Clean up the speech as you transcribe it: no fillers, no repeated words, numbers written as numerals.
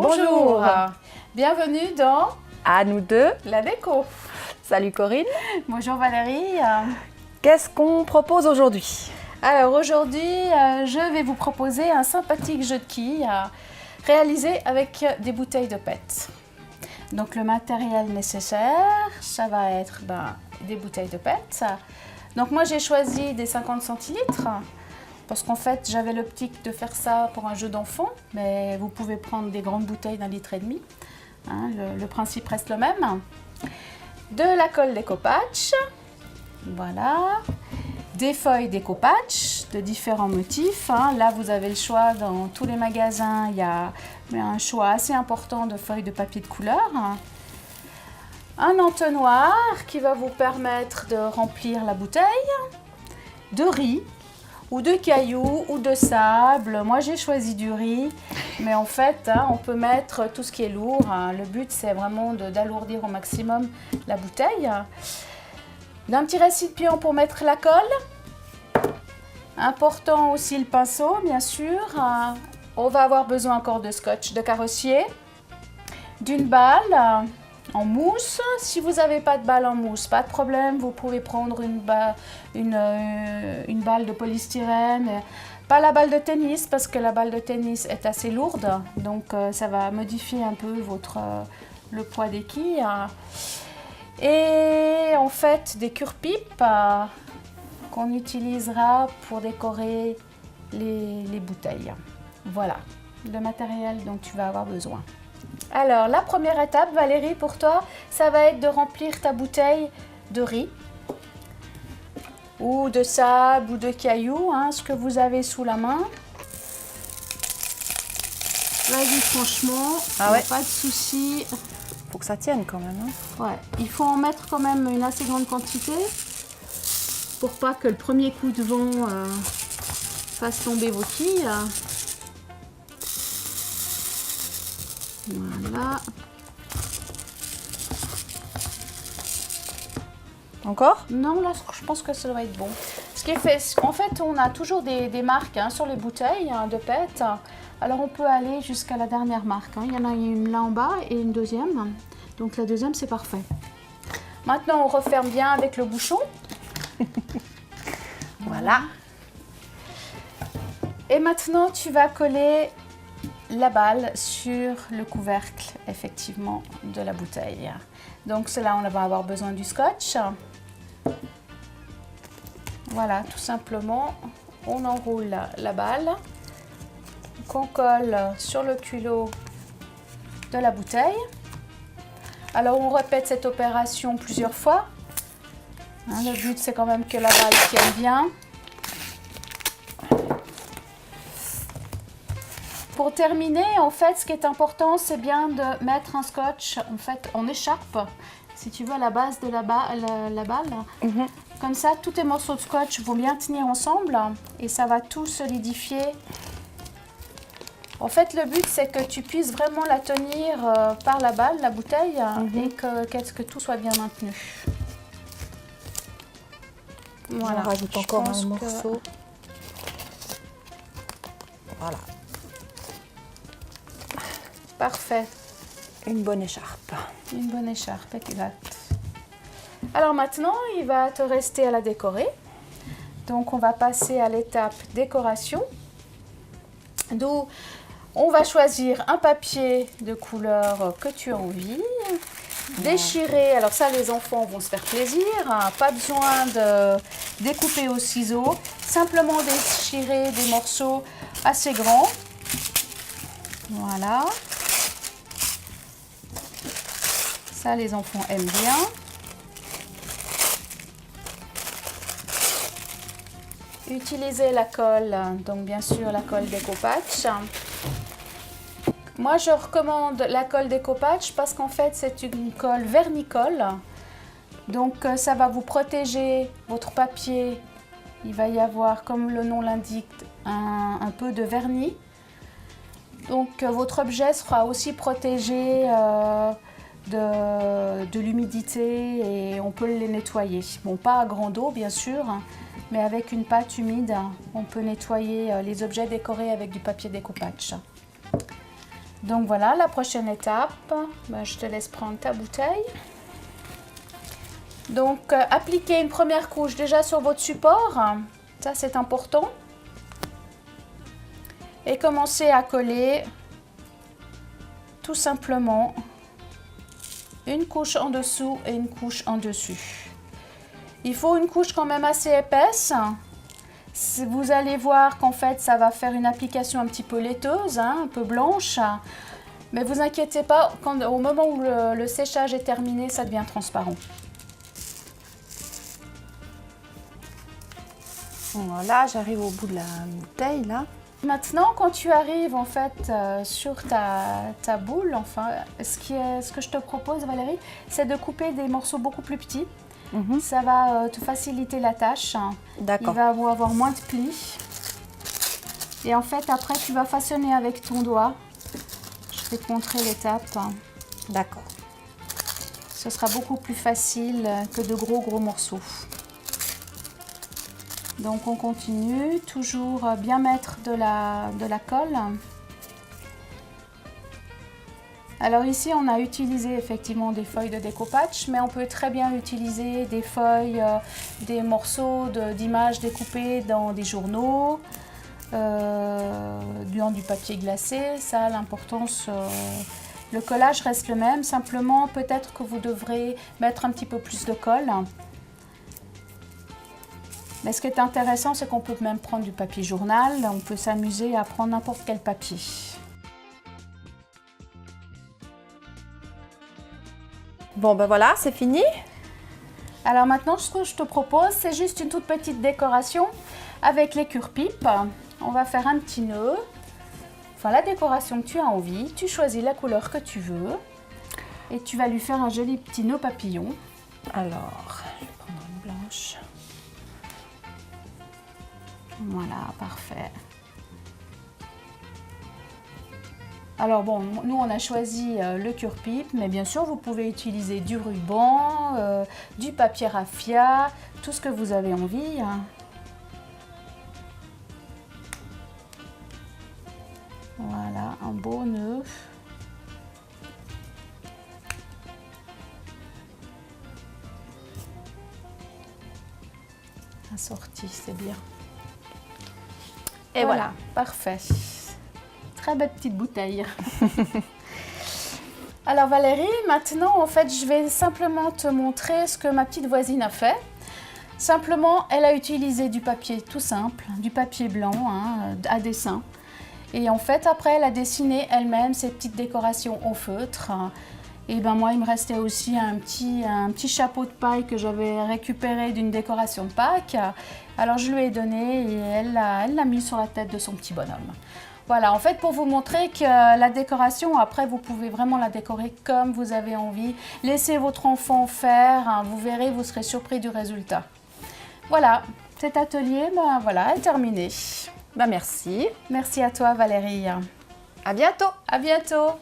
Bonjour. Bienvenue dans À nous deux. la déco. Salut Corinne. Bonjour Valérie. Qu'est-ce qu'on propose aujourd'hui? Alors aujourd'hui, je vais vous proposer un sympathique jeu de quilles réalisé avec des bouteilles de PET. Donc le matériel nécessaire, ça va être des bouteilles de PET. Donc moi j'ai choisi des 50 centilitres parce qu'en fait j'avais l'optique de faire ça pour un jeu d'enfant, mais vous pouvez prendre des grandes bouteilles d'1,5 litre. Hein, le principe reste le même. De la colle découpage, voilà. Des feuilles découpage de différents motifs. Hein. Là, vous avez le choix dans tous les magasins. Il y a un choix assez important de feuilles de papier de couleur. Un entonnoir qui va vous permettre de remplir la bouteille. De riz ou de cailloux ou de sable. Moi, j'ai choisi du riz. Mais en fait, on peut mettre tout ce qui est lourd. Le but, c'est vraiment d'alourdir au maximum la bouteille. D'un petit récipient pour mettre la colle. Important aussi le pinceau, bien sûr. On va avoir besoin encore de scotch de carrossier. D'une balle en mousse. Si vous n'avez pas de balle en mousse, pas de problème. Vous pouvez prendre une balle de polystyrène. Pas la balle de tennis, parce que la balle de tennis est assez lourde. Donc, ça va modifier un peu le poids des quilles. Et en fait, des cure-pipes qu'on utilisera pour décorer les bouteilles. Voilà le matériel dont tu vas avoir besoin. Alors, la première étape, Valérie, pour toi, ça va être de remplir ta bouteille de riz ou de sable ou de cailloux, hein, ce que vous avez sous la main. Vas-y, franchement, pas de souci. Faut que ça tienne quand même. Hein. Ouais, il faut en mettre quand même une assez grande quantité pour pas que le premier coup de vent fasse tomber vos quilles. Voilà. Encore? Non, là, je pense que ça doit être bon. Ce qui est fait, en fait, on a toujours des marques sur les bouteilles de PET. Alors, on peut aller jusqu'à la dernière marque. Il y en a une là en bas et une deuxième. Donc, la deuxième, c'est parfait. Maintenant, on referme bien avec le bouchon. Voilà. Et maintenant, tu vas coller la balle sur le couvercle, effectivement, de la bouteille. Donc, cela, on va avoir besoin du scotch. Voilà, tout simplement, on enroule la balle qu'on colle sur le culot de la bouteille. Alors, on répète cette opération plusieurs fois. Hein, le but, c'est quand même que la balle tienne bien. Pour terminer, en fait, ce qui est important, c'est bien de mettre un scotch en écharpe, si tu veux, à la base de la balle. Comme ça, tous tes morceaux de scotch vont bien tenir ensemble et ça va tout solidifier. En fait, le but, c'est que tu puisses vraiment la tenir par la balle, la bouteille, et que tout soit bien maintenu. Voilà, on rajoute encore un morceau. Voilà. Parfait. Une bonne écharpe. Une bonne écharpe, exact. Alors maintenant, il va te rester à la décorer. Donc, on va passer à l'étape décoration. D'où on va choisir un papier de couleur que tu as envie. Déchirer, alors ça, les enfants vont se faire plaisir. Hein. Pas besoin de découper au ciseau. Simplement déchirer des morceaux assez grands. Voilà. Ça, les enfants aiment bien. Utilisez la colle, donc bien sûr la colle découpage. Moi, je recommande la colle découpage parce qu'en fait, c'est une colle vernicole. Donc, ça va vous protéger votre papier. Il va y avoir, comme le nom l'indique, un peu de vernis. Donc, votre objet sera aussi protégé de l'humidité et on peut les nettoyer. Bon, pas à grande eau, bien sûr, mais avec une pâte humide, on peut nettoyer les objets décorés avec du papier découpage. Donc voilà, la prochaine étape, ben, je te laisse prendre ta bouteille. Donc appliquez une première couche déjà sur votre support, ça c'est important. Et commencez à coller tout simplement une couche en dessous et une couche en dessus. Il faut une couche quand même assez épaisse. Vous allez voir qu'en fait ça va faire une application un petit peu laiteuse, hein, un peu blanche. Mais vous inquiétez pas, au moment où le séchage est terminé, ça devient transparent. Voilà, j'arrive au bout de la bouteille là. Maintenant, quand tu arrives en fait sur ta boule, enfin, ce que je te propose, Valérie, c'est de couper des morceaux beaucoup plus petits. Ça va te faciliter la tâche. D'accord. Il va avoir moins de plis. Et en fait, après, tu vas façonner avec ton doigt. Je vais te montrer l'étape. D'accord. Ce sera beaucoup plus facile que de gros morceaux. Donc on continue, toujours bien mettre de la colle. Alors ici on a utilisé effectivement des feuilles de découpage, mais on peut très bien utiliser des feuilles, des morceaux d'images découpées dans des journaux, dans du papier glacé. Ça, l'importance, le collage reste le même, simplement peut-être que vous devrez mettre un petit peu plus de colle. Mais ce qui est intéressant, c'est qu'on peut même prendre du papier journal. On peut s'amuser à prendre n'importe quel papier. Bon, ben voilà, c'est fini. Alors maintenant, ce que je te propose, c'est juste une toute petite décoration avec les cure-pipes. On va faire un petit nœud. Enfin, la décoration que tu as envie. Tu choisis la couleur que tu veux. Et tu vas lui faire un joli petit nœud papillon. Alors, je vais prendre une blanche. Voilà, parfait. Alors bon, nous on a choisi le cure-pipe, mais bien sûr vous pouvez utiliser du ruban, du papier raffia, tout ce que vous avez envie. Voilà, un beau nœud. Assorti, c'est bien. Et voilà. Parfait. Très belle petite bouteille. Alors Valérie, maintenant en fait je vais simplement te montrer ce que ma petite voisine a fait. Simplement, elle a utilisé du papier tout simple, du papier blanc hein, à dessin. Et en fait après elle a dessiné elle-même ses petites décorations au feutre. Et ben moi il me restait aussi un petit chapeau de paille que j'avais récupéré d'une décoration de Pâques. Alors je lui ai donné et elle l'a mis sur la tête de son petit bonhomme. Voilà, en fait pour vous montrer que la décoration, après vous pouvez vraiment la décorer comme vous avez envie. Laissez votre enfant faire, hein, vous verrez, vous serez surpris du résultat. Voilà, cet atelier voilà, est terminé. Ben merci. Merci à toi Valérie. À bientôt. À bientôt.